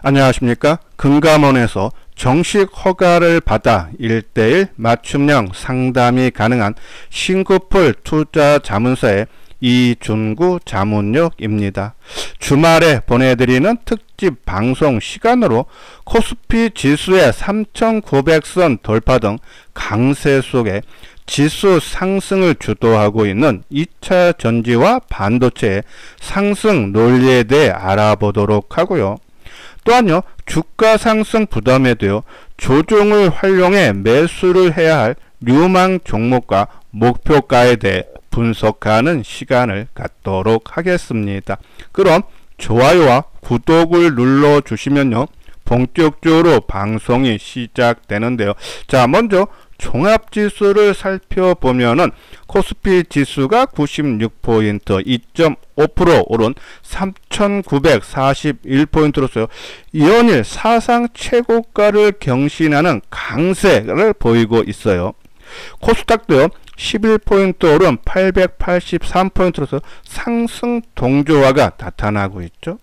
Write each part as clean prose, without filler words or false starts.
안녕하십니까. 금감원에서 정식 허가를 받아 1:1 맞춤형 상담이 가능한 싱크풀 투자자문사의 이준구 자문역입니다. 주말에 보내드리는 특집 방송 시간으로 코스피 지수의 3,900선 돌파 등 강세 속에 지수 상승을 주도하고 있는 2차 전지와 반도체의 상승 논리에 대해 알아보도록 하고요. 또한요, 주가 상승 부담에도요, 조종을 활용해 매수를 해야 할 유망 종목과 목표가에 대해 분석하는 시간을 갖도록 하겠습니다. 그럼 좋아요와 구독을 눌러주시면요, 본격적으로 방송이 시작되는데요. 자, 먼저 종합지수를 살펴보면은 코스피 지수가 96포인트 2.5% 오른 3,941포인트로서요. 연일 사상 최고가를 경신하는 강세를 보이고 있어요. 코스닥도요. 11포인트 오른 883포인트로서 상승 동조화가 나타나고 있죠.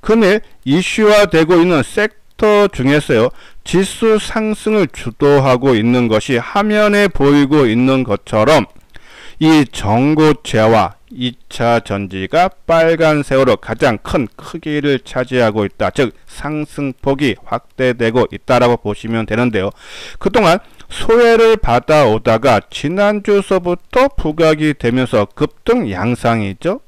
금일 이슈화되고 있는 섹터 중에서요, 지수 상승을 주도하고 있는 것이 화면에 보이고 있는 것처럼 이 전고체와 2차 전지가 빨간색으로 가장 큰 크기를 차지하고 있다. 즉 상승폭이 확대되고 있다라고 보시면 되는데요. 그동안 소외를 받아오다가 지난주서부터 부각이 되면서 급등 양상이죠.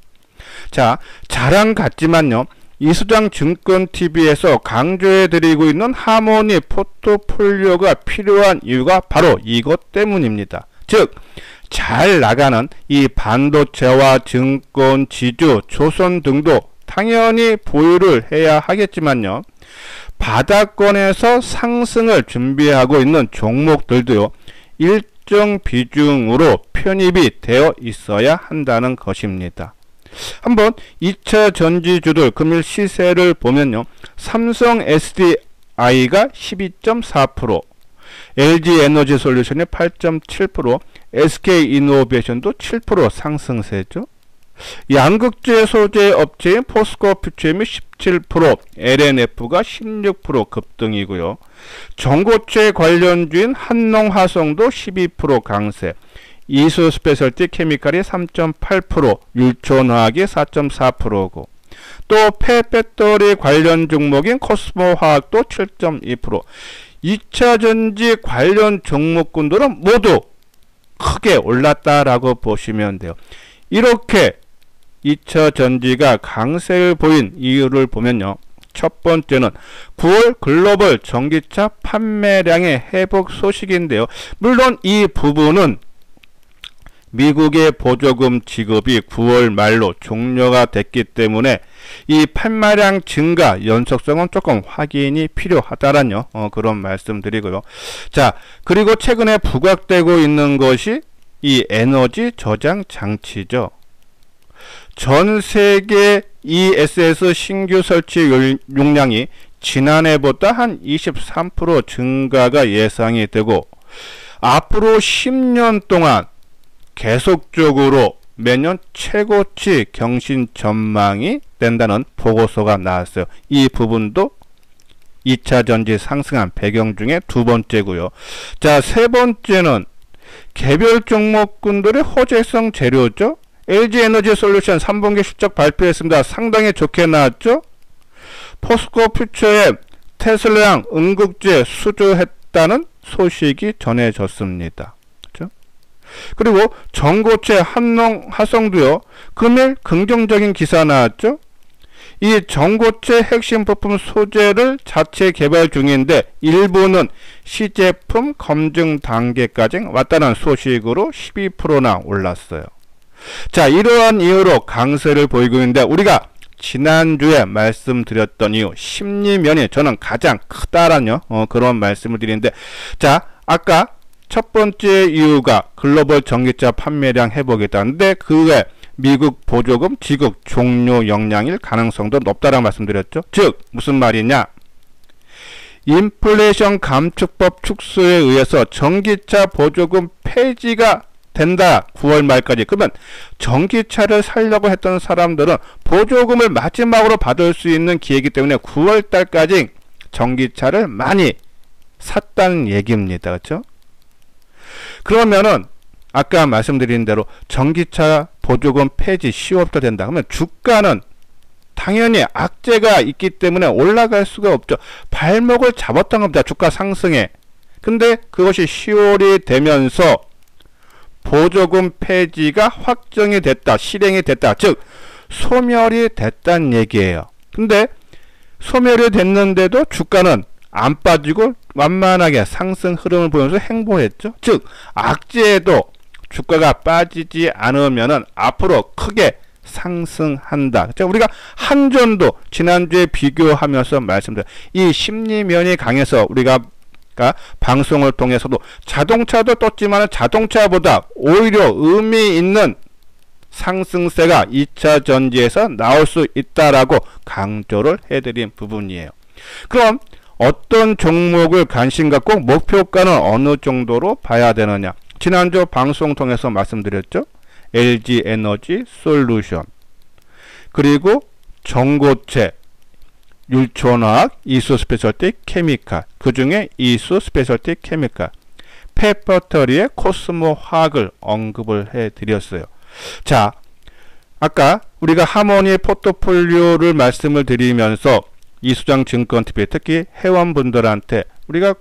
자, 자랑 같지만요, 이수장 증권TV에서 강조해드리고 있는 하모니 포트폴리오가 필요한 이유가 바로 이것 때문입니다. 즉, 잘 나가는 이 반도체와 증권, 지주, 조선 등도 당연히 보유를 해야 하겠지만요, 바닥권에서 상승을 준비하고 있는 종목들도요, 일정 비중으로 편입이 되어 있어야 한다는 것입니다. 한번 2차 전지주들 금일 시세를 보면요, 삼성 SDI가 12.4%, LG에너지솔루션이 8.7%, SK이노베이션도 7% 상승세죠. 양극재 소재 업체인 포스코퓨처엠이 17%, LNF가 16% 급등이고요. 전고체 관련주인 한농화성도 12% 강세, 이수스페셜티 케미칼이 3.8%, 율촌화학이 4.4%고 또 폐배터리 관련 종목인 코스모화학도 7.2%, 2차 전지 관련 종목군들은 모두 크게 올랐다라고 보시면 돼요. 이렇게 2차 전지가 강세를 보인 이유를 보면요, 첫 번째는 9월 글로벌 전기차 판매량의 회복 소식인데요. 물론 이 부분은 미국의 보조금 지급이 9월 말로 종료가 됐기 때문에 이 판매량 증가 연속성은 조금 확인이 필요하다라는 그런 말씀드리고요. 자, 그리고 최근에 부각되고 있는 것이 이 에너지 저장 장치죠. 전 세계 ESS 신규 설치 용량이 지난해보다 한 23% 증가가 예상이 되고 앞으로 10년 동안 계속적으로 매년 최고치 경신 전망이 된다는 보고서가 나왔어요. 이 부분도 2차 전지 상승한 배경 중에 두 번째고요. 자, 세 번째는 개별 종목군들의 호재성 재료죠. LG에너지솔루션 3분기 실적 발표했습니다. 상당히 좋게 나왔죠. 포스코퓨처에 테슬라양 응급제 수주했다는 소식이 전해졌습니다. 그리고 전고체 한농화성도요, 금일 긍정적인 기사 나왔죠. 이 전고체 핵심 부품 소재를 자체 개발 중인데 일부는 시제품 검증 단계까지 왔다는 소식으로 12%나 올랐어요. 자, 이러한 이유로 강세를 보이고 있는데 우리가 지난주에 말씀드렸던 이유 심리면이 저는 가장 크다라는 그런 말씀을 드리는데, 자, 아까 첫 번째 이유가 글로벌 전기차 판매량 회복이다는데 그게 미국 보조금 지급 종료 영향일 가능성도 높다라고 말씀드렸죠. 즉 무슨 말이냐, 인플레이션 감축법 축소에 의해서 전기차 보조금 폐지가 된다. 9월 말까지. 그러면 전기차를 사려고 했던 사람들은 보조금을 마지막으로 받을 수 있는 기회이기 때문에 9월 달까지 전기차를 많이 샀다는 얘기입니다. 그렇죠? 그러면은 아까 말씀드린 대로 전기차 보조금 폐지 10월부터 된다. 그러면 주가는 당연히 악재가 있기 때문에 올라갈 수가 없죠. 발목을 잡았던 겁니다. 주가 상승에. 근데 그것이 10월이 되면서 보조금 폐지가 확정이 됐다. 실행이 됐다. 즉 소멸이 됐다는 얘기예요. 근데 소멸이 됐는데도 주가는 안 빠지고 완만하게 상승 흐름을 보면서 행보했죠. 즉 악재에도 주가가 빠지지 않으면은 앞으로 크게 상승한다. 자, 우리가 한전도 지난주에 비교하면서 말씀드린 이 심리면이 강해서 우리가 방송을 통해서도 자동차도 떴지만 자동차보다 오히려 의미 있는 상승세가 2차 전지에서 나올 수 있다라고 강조를 해드린 부분이에요. 그럼 어떤 종목을 관심 갖고 목표가는 어느 정도로 봐야 되느냐? 지난주 방송 통해서 말씀드렸죠. LG 에너지 솔루션, 그리고 전고체, 율촌화학, 이수 스페셜티 케미칼, 그 중에 이수 스페셜티 케미칼, 페퍼터리의 코스모 화학을 언급을 해 드렸어요. 자, 아까 우리가 하모니 포트폴리오를 말씀을 드리면서 이수장 증권TV 특히 회원분들한테 우리가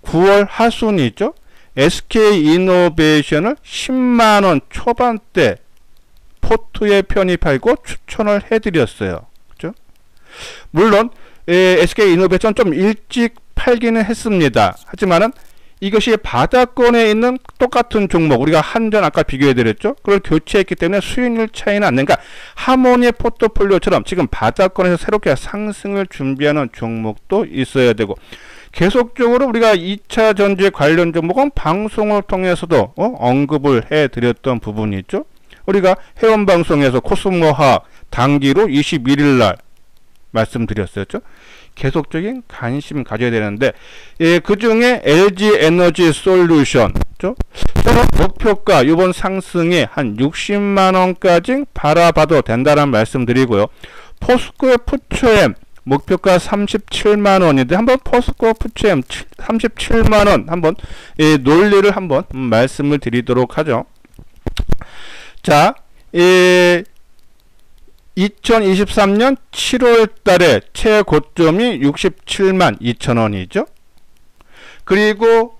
9월 하순이 있죠. SK이노베이션을 10만원 초반대 포트에 편입하고 추천을 해드렸어요. 그죠? 물론 SK이노베이션 좀 일찍 팔기는 했습니다. 하지만은 이것이 바닥권에 있는 똑같은 종목, 우리가 한전 아까 비교해드렸죠. 그걸 교체했기 때문에 수익률 차이는 안 나니까 하모니 포트폴리오처럼 지금 바닥권에서 새롭게 상승을 준비하는 종목도 있어야 되고, 계속적으로 우리가 2차 전지에 관련 종목은 방송을 통해서도 언급을 해드렸던 부분이 있죠. 우리가 회원방송에서 코스모화학 단기로 21일날 말씀드렸었죠. 계속적인 관심 가져야 되는데, 그 중에 LG 에너지 솔루션, 저는 목표가 이번 상승에 한 60만원까지 바라봐도 된다는 말씀드리고요. 포스코 푸처엠 목표가 37만원인데 한번 포스코 푸처엠 37만원 한번 논리를 한번 말씀을 드리도록 하죠. 자, 2023년 7월 달에 최고점이 67만 2천원이죠. 그리고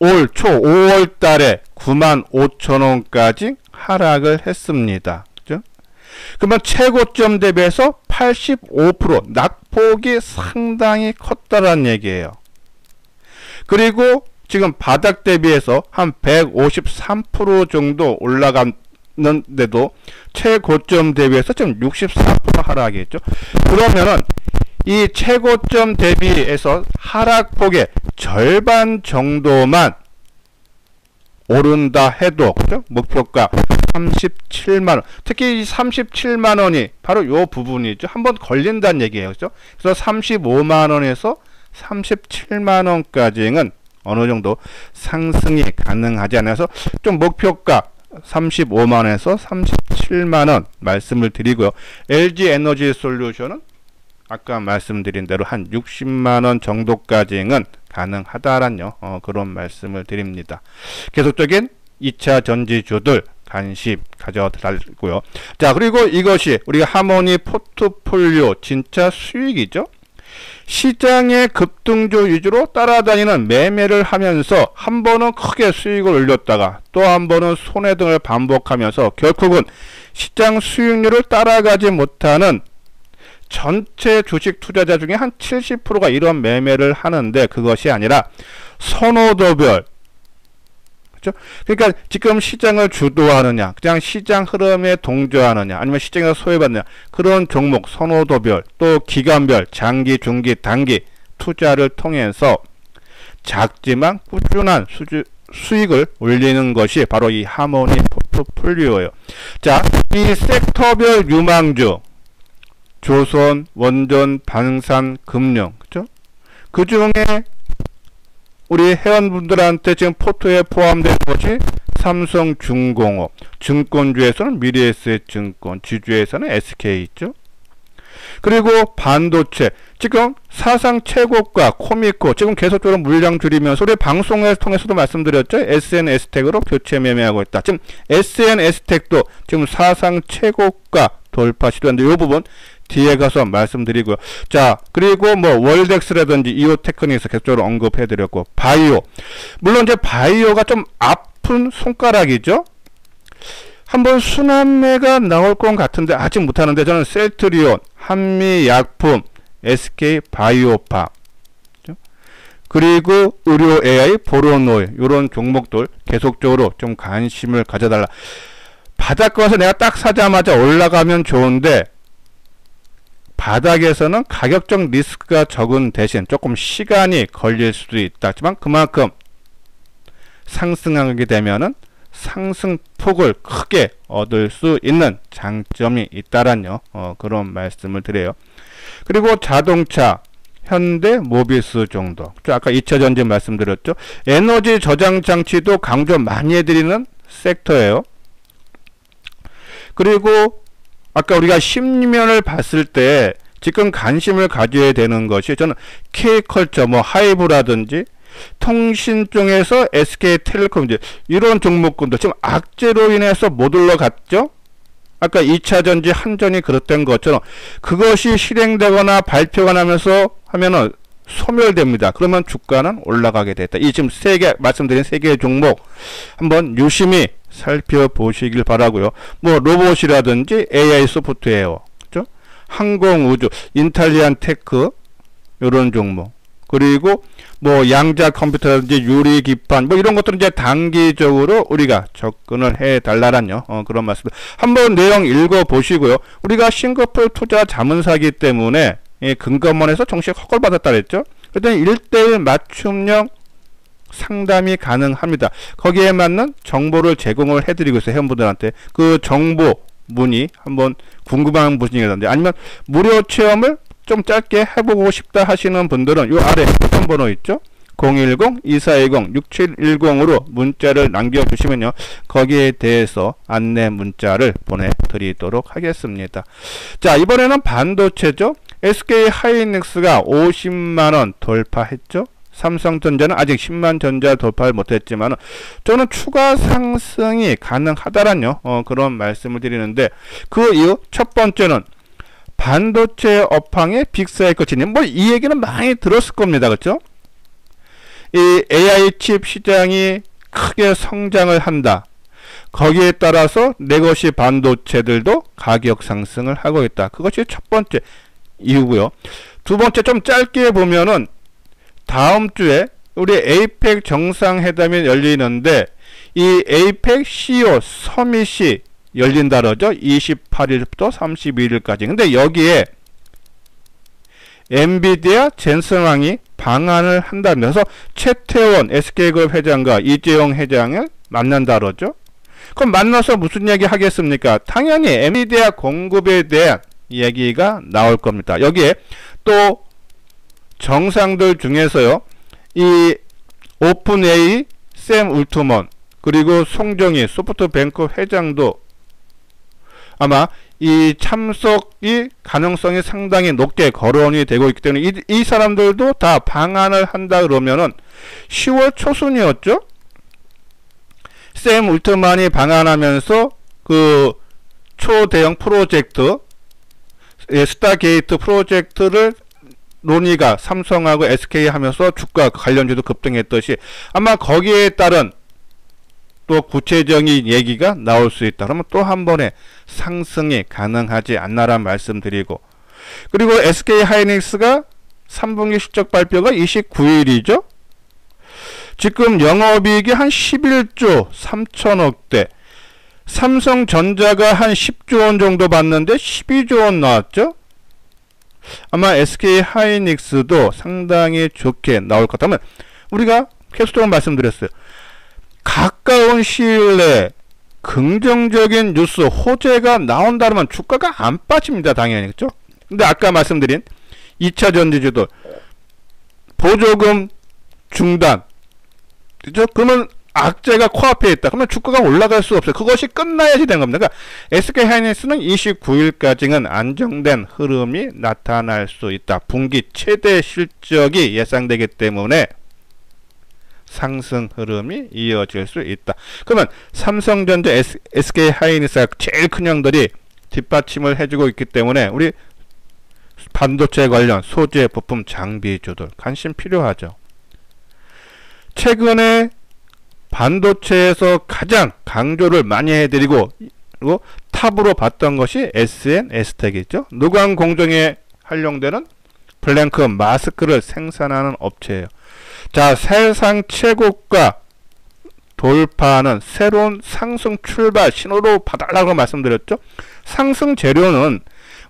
올 초 5월 달에 9만 5천원까지 하락을 했습니다. 그죠? 그러면 최고점 대비해서 85% 낙폭이 상당히 컸다는 얘기예요. 그리고 지금 바닥 대비해서 한 153% 정도 올라갔는데도 최고점 대비해서 지금 64% 하락이겠죠. 그러면은 이 최고점 대비해서 하락폭의 절반 정도만 오른다 해도, 그죠? 목표가 37만원, 특히 이 37만원이 바로 요 부분이죠. 한번 걸린다는 얘기예요. 그죠? 그래서 35만원에서 37만원까지는 어느 정도 상승이 가능하지 않아서 좀 목표가 35만원에서 37만원 말씀을 드리고요. LG 에너지 솔루션은 아까 말씀드린 대로 한 60만원 정도까지는 가능하다라는 그런 말씀을 드립니다. 계속적인 2차 전지주들 관심 가져달고요. 자, 그리고 이것이 우리가 하모니 포트폴리오 진짜 수익이죠. 시장의 급등주 위주로 따라다니는 매매를 하면서 한 번은 크게 수익을 올렸다가 또 한 번은 손해 등을 반복하면서 결국은 시장 수익률을 따라가지 못하는 전체 주식 투자자 중에 한 70%가 이런 매매를 하는데, 그것이 아니라 선호도별, 그렇죠? 그러니까 지금 시장을 주도하느냐, 그냥 시장 흐름에 동조하느냐, 아니면 시장에서 소외받느냐, 그런 종목 선호도별, 또 기간별, 장기, 중기, 단기 투자를 통해서 작지만 꾸준한 수익을 올리는 것이 바로 이 하모니 포트폴리오예요. 자, 이 섹터별 유망주, 조선, 원전, 방산, 금융, 그죠? 그 중에 우리 회원분들한테 지금 포트에 포함된 것이 삼성중공업, 증권주에서는 미래에셋증권, 지주에서는 SK 있죠. 그리고 반도체, 지금 사상 최고가 코미코 지금 계속적으로 물량 줄이면서 우리 방송을 통해서도 말씀드렸죠. SNS텍으로 교체 매매하고 있다. 지금 SNS텍도 지금 사상 최고가 돌파 시도인데 이 부분 뒤에 가서 말씀드리고요. 자, 그리고 뭐 월덱스라든지 이오테크닉스 계속적으로 언급해드렸고, 바이오, 물론 이제 바이오가 좀 아픈 손가락이죠. 한번 순환매가 나올 것 같은데 아직 못하는데, 저는 셀트리온, 한미약품, SK바이오파, 그리고 의료 AI, 보로노이, 이런 종목들 계속적으로 좀 관심을 가져달라. 바닥권에서 내가 딱 사자마자 올라가면 좋은데 바닥에서는 가격적 리스크가 적은 대신 조금 시간이 걸릴 수도 있다지만 그만큼 상승하게 되면은 상승폭을 크게 얻을 수 있는 장점이 있다란요. 그런 말씀을 드려요. 그리고 자동차, 현대, 모비스 정도. 아까 2차전지 말씀드렸죠. 에너지 저장 장치도 강조 많이 해드리는 섹터예요. 그리고 아까 우리가 심리면을 봤을 때 지금 관심을 가져야 되는 것이, 저는 K컬처, 뭐 하이브라든지 통신 쪽에서 SK텔레콤 이런 종목군도 지금 악재로 인해서 못 올라갔죠. 아까 2차전지 한전이 그랬던 것처럼 그것이 실행되거나 발표가 나면서 하면은 소멸됩니다. 그러면 주가는 올라가게 됐다. 이 지금 세 개 말씀드린 세 개의 종목 한번 유심히 살펴보시길 바라고요. 뭐 로봇이라든지 AI 소프트웨어, 그렇죠? 항공우주, 인텔리안 테크 이런 종목, 그리고 뭐 양자 컴퓨터라든지 유리 기판 뭐 이런 것들은 이제 단기적으로 우리가 접근을 해 달라란요. 그런 말씀. 한번 내용 읽어 보시고요. 우리가 싱가포르 투자 자문사기 때문에 금감원에서 정식 허가를 받았다 그랬죠. 그랬더니 1:1 맞춤형 상담이 가능합니다. 거기에 맞는 정보를 제공을 해드리고 있어요. 회원분들한테. 그 정보 문의 한번 궁금한 분이라든지 아니면 무료 체험을 좀 짧게 해보고 싶다 하시는 분들은 요 아래 핸드폰 번호 있죠? 010-2420-6710으로 문자를 남겨주시면요. 거기에 대해서 안내 문자를 보내드리도록 하겠습니다. 자, 이번에는 반도체죠. SK 하이닉스가 50만원 돌파했죠. 삼성전자는 아직 10만 전자 돌파를 못했지만 저는 추가 상승이 가능하다란요. 그런 말씀을 드리는데, 그 이유 첫 번째는 반도체 업황의 빅사이클 진입. 뭐 이 얘기는 많이 들었을 겁니다. 그렇죠? 이 AI 칩 시장이 크게 성장을 한다. 거기에 따라서 레거시 반도체들도 가격 상승을 하고 있다. 그것이 첫 번째 이유고요. 두 번째, 좀 짧게 보면은 다음 주에 우리 에이펙 정상회담이 열리는데 이 에이펙 CEO 서밋이 열린다 그러죠. 28일부터 31일까지. 근데 여기에 엔비디아 젠슨왕이 방한을 한다면서 최태원 SK그룹 회장과 이재용 회장을 만난다 그러죠. 그럼 만나서 무슨 얘기 하겠습니까? 당연히 엔비디아 공급에 대한 얘기가 나올 겁니다. 여기에 또 정상들 중에서요, 이 오픈AI 샘 울트먼 그리고 송정희 소프트뱅크 회장도 아마 이 참석이 가능성이 상당히 높게 거론이 되고 있기 때문에 이 사람들도 다 방한을 한다 그러면은 10월 초순이었죠. 샘 울트만이 방한하면서 그 초대형 프로젝트 스타게이트 프로젝트를 논의가 삼성하고 SK 하면서 주가 관련주도 급등했듯이 아마 거기에 따른 또 구체적인 얘기가 나올 수 있다. 그러면 또 한 번에 상승이 가능하지 않나라는 말씀드리고, 그리고 SK 하이닉스가 3분기 실적 발표가 29일이죠. 지금 영업이익이 한 11조 3천억대, 삼성전자가 한 10조 원 정도 받는데 12조 원 나왔죠. 아마 SK 하이닉스도 상당히 좋게 나올 것 같다면, 우리가 계속적으로 말씀드렸어요. 가까운 시일 내에 긍정적인 뉴스 호재가 나온다면 주가가 안 빠집니다. 당연히. 그렇죠? 근데 아까 말씀드린 2차 전지주도 보조금 중단, 그렇죠? 그러면 악재가 코앞에 있다. 그러면 주가가 올라갈 수 없어요. 그것이 끝나야지 된 겁니다. 그러니까 SK하이닉스는 29일까지는 안정된 흐름이 나타날 수 있다. 분기 최대 실적이 예상되기 때문에 상승 흐름이 이어질 수 있다. 그러면 삼성전자, SK하이닉스가 제일 큰 형들이 뒷받침을 해주고 있기 때문에 우리 반도체 관련 소재, 부품, 장비주들 관심 필요하죠. 최근에 반도체에서 가장 강조를 많이 해드리고 그리고 탑으로 봤던 것이 SNS텍이죠. 노광 공정에 활용되는 블랭크 마스크를 생산하는 업체예요. 자, 세상 최고가 돌파하는 새로운 상승 출발 신호로 봐달라고 말씀드렸죠. 상승 재료는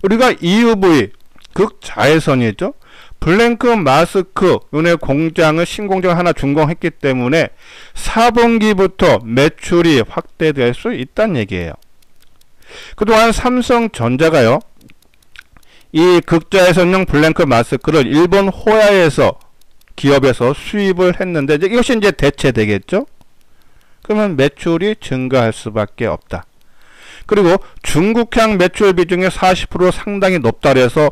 우리가 EUV 극자외선이죠. 블랭크 마스크 요네 공장을 신공장 하나 준공했기 때문에 4분기부터 매출이 확대될 수 있다는 얘기예요. 그동안 삼성전자가요, 이 극자외선용 블랭크 마스크를 일본 호야에서 기업에서 수입을 했는데 이것이 이제 대체되겠죠. 그러면 매출이 증가할 수밖에 없다. 그리고 중국향 매출 비중이 40% 상당히 높다 그래서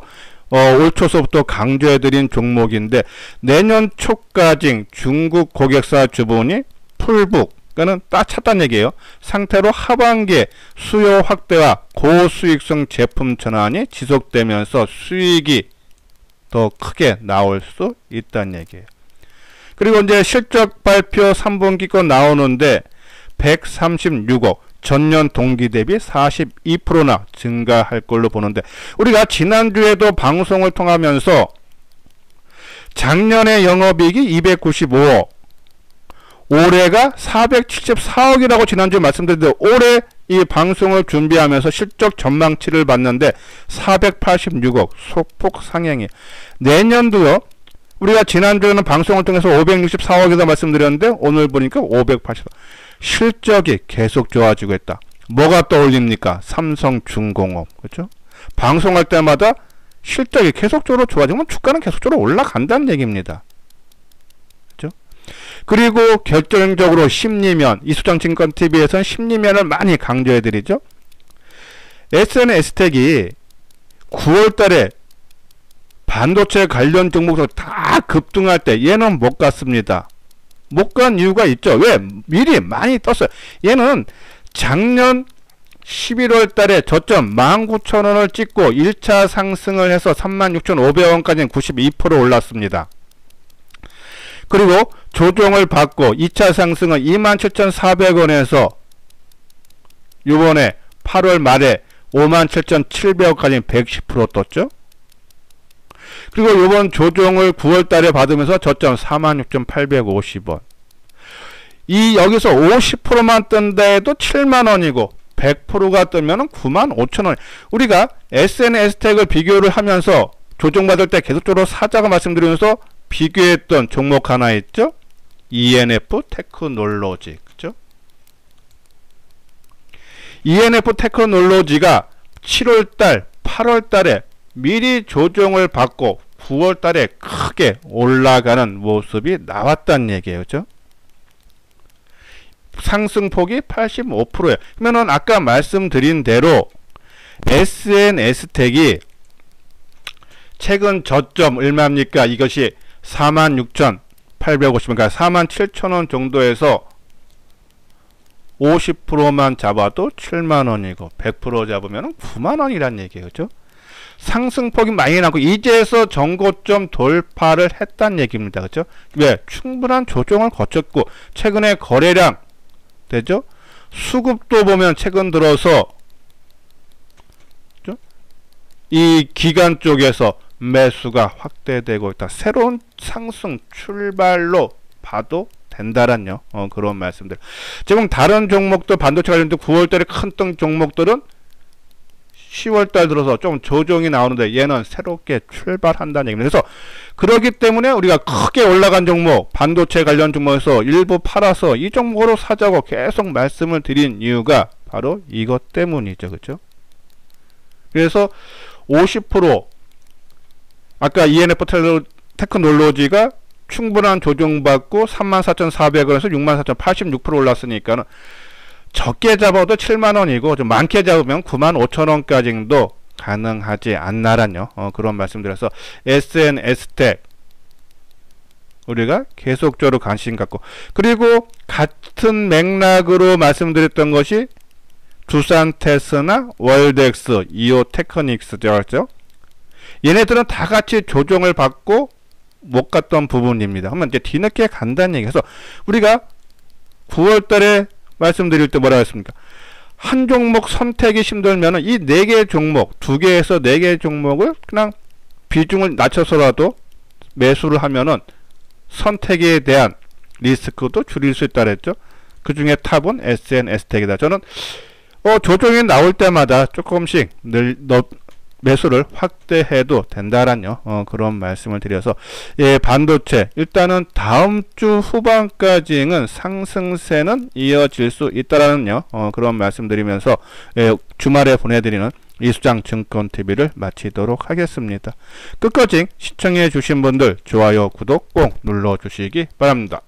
올 초서부터 강조해드린 종목인데 내년 초까지 중국 고객사 주분이 풀북, 그러니까 따찼다는 얘기예요. 상태로 하반기에 수요 확대와 고수익성 제품 전환이 지속되면서 수익이 더 크게 나올 수 있다는 얘기예요. 그리고 이제 실적 발표 3분기 거 나오는데 136억, 전년 동기 대비 42%나 증가할 걸로 보는데 우리가 지난주에도 방송을 통하면서 작년의 영업이익이 295억, 올해가 474억이라고 지난주에 말씀드렸는데 올해 이 방송을 준비하면서 실적 전망치를 봤는데 486억 소폭 상향이. 내년도요, 우리가 지난주에는 방송을 통해서 564억이다 말씀드렸는데 오늘 보니까 580억. 실적이 계속 좋아지고 있다. 뭐가 떠올립니까? 삼성중공업. 그렇죠? 방송할 때마다 실적이 계속적으로 좋아지면 주가는 계속적으로 올라간다는 얘기입니다. 그렇죠? 그리고 결정적으로 심리면, 이수정증권TV에서는 심리면을 많이 강조해드리죠. SNS텍이 9월달에 반도체 관련 종목으로 다 급등할 때 얘는 못 갔습니다. 못 간 이유가 있죠. 왜? 미리 많이 떴어요. 얘는 작년 11월 달에 저점 19,000원을 찍고 1차 상승을 해서 36,500원까지 92% 올랐습니다. 그리고 조정을 받고 2차 상승은 27,400원에서 요번에 8월 말에 57,700원까지 110% 떴죠. 그리고 요번 조정을 9월 달에 받으면서 저점 46,850원. 이 여기서 50%만 뜬다 해도 7만원이고 100%가 뜨면은 95,000원. 우리가 SNS텍을 비교를 하면서 조정받을 때 계속적으로 사자가 말씀드리면서 비교했던 종목 하나 있죠. ENF 테크놀로지. 그죠? ENF 테크놀로지가 7월달, 8월달에 미리 조정을 받고 9월달에 크게 올라가는 모습이 나왔다는 얘기예요. 그죠? 상승폭이 85%예요. 그러면은 아까 말씀드린 대로 SNS텍이 최근 저점 얼마입니까? 이것이 46,850원, 그러니까 47,000원 정도에서 50%만 잡아도 7만원이고 100% 잡으면 9만원이란 얘기예요. 그죠? 상승폭이 많이 나고 이제서 정고점 돌파를 했다는 얘기입니다. 그죠? 왜? 충분한 조정을 거쳤고 최근에 거래량 되죠? 수급도 보면 최근 들어서 그죠? 이 기관 쪽에서 매수가 확대되고 있다. 새로운 상승 출발로 봐도 된다란요. 그런 말씀들. 지금 다른 종목도 반도체 관련된 9월달에 큰 뜬 종목들은 10월달 들어서 좀 조정이 나오는데 얘는 새롭게 출발한다는 얘기입니다. 그래서 그렇기 때문에 우리가 크게 올라간 종목, 반도체 관련 종목에서 일부 팔아서 이 종목으로 사자고 계속 말씀을 드린 이유가 바로 이것 때문이죠. 그렇죠? 그래서 50% 아까 ENF 테크놀로지가 충분한 조정받고 34,400원에서 64,086% 올랐으니까는 적게 잡아도 7만원이고 좀 많게 잡으면 95,000원까지도 가능하지 않나란요. 그런 말씀드려서 SNS텍 우리가 계속적으로 관심 갖고, 그리고 같은 맥락으로 말씀드렸던 것이 두산테스나 월덱스, 이오테크닉스죠. 얘네들은 다 같이 조정을 받고 못 갔던 부분입니다. 그러면 이제 뒤늦게 간다는 얘기해서 우리가 9월달에 말씀드릴 때 뭐라고 했습니까? 한 종목 선택이 힘들면은 이 4개 종목, 2개에서 4개 종목을 그냥 비중을 낮춰서라도 매수를 하면은 선택에 대한 리스크도 줄일 수 있다 그랬죠. 그 중에 탑은 SNS텍이다. 저는 조정이 나올 때마다 조금씩 매수를 확대해도 된다라는 그런 말씀을 드려서, 예, 반도체 일단은 다음 주 후반까지는 상승세는 이어질 수 있다라는 그런 말씀드리면서, 예, 주말에 보내드리는 이수장 증권TV를 마치도록 하겠습니다. 끝까지 시청해 주신 분들 좋아요, 구독 꼭 눌러주시기 바랍니다.